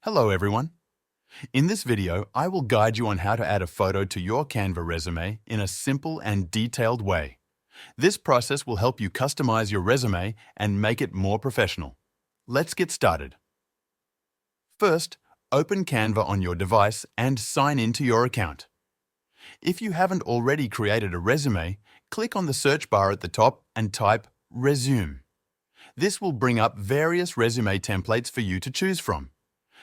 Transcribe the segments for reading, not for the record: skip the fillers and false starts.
Hello everyone. In this video, I will guide you on how to add a photo to your Canva resume in a simple and detailed way. This process will help you customize your resume and make it more professional. Let's get started. First, open Canva on your device and sign into your account. If you haven't already created a resume, click on the search bar at the top and type Resume. This will bring up various resume templates for you to choose from.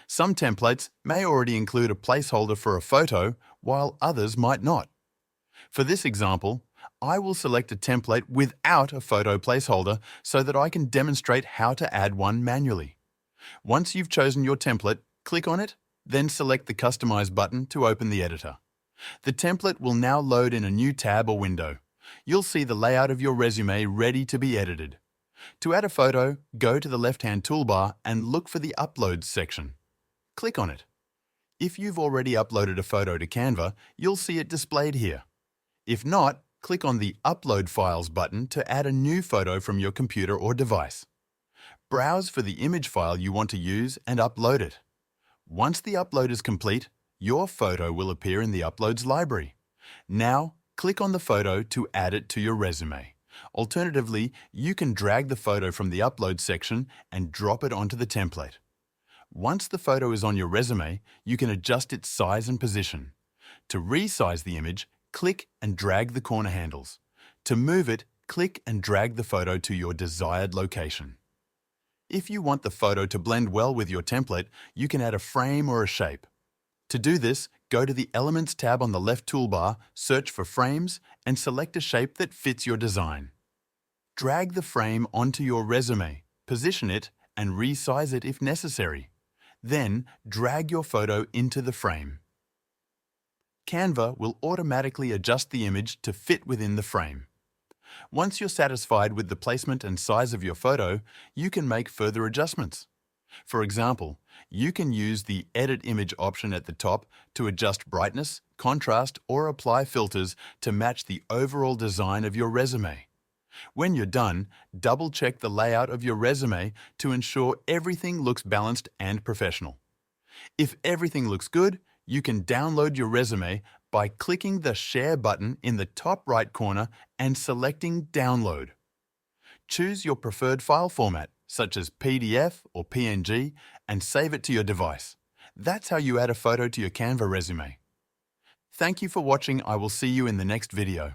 Some templates may already include a placeholder for a photo, while others might not. For this example, I will select a template without a photo placeholder so that I can demonstrate how to add one manually. Once you've chosen your template, click on it, then select the Customize button to open the editor. The template will now load in a new tab or window. You'll see the layout of your resume ready to be edited. To add a photo, go to the left-hand toolbar and look for the Uploads section. Click on it. If you've already uploaded a photo to Canva, you'll see it displayed here. If not, click on the Upload Files button to add a new photo from your computer or device. Browse for the image file you want to use and upload it. Once the upload is complete, your photo will appear in the Uploads library. Now, click on the photo to add it to your resume. Alternatively, you can drag the photo from the Upload section and drop it onto the template. Once the photo is on your resume, you can adjust its size and position. To resize the image, click and drag the corner handles. To move it, click and drag the photo to your desired location. If you want the photo to blend well with your template, you can add a frame or a shape. To do this, go to the Elements tab on the left toolbar, search for Frames, and select a shape that fits your design. Drag the frame onto your resume, position it, and resize it if necessary. Then, drag your photo into the frame. Canva will automatically adjust the image to fit within the frame. Once you're satisfied with the placement and size of your photo, you can make further adjustments. For example, you can use the Edit Image option at the top to adjust brightness, contrast, or apply filters to match the overall design of your resume. When you're done, double-check the layout of your resume to ensure everything looks balanced and professional. If everything looks good, you can download your resume by clicking the Share button in the top right corner and selecting Download. Choose your preferred file format, such as PDF or PNG, and save it to your device. That's how you add a photo to your Canva resume. Thank you for watching. I will see you in the next video.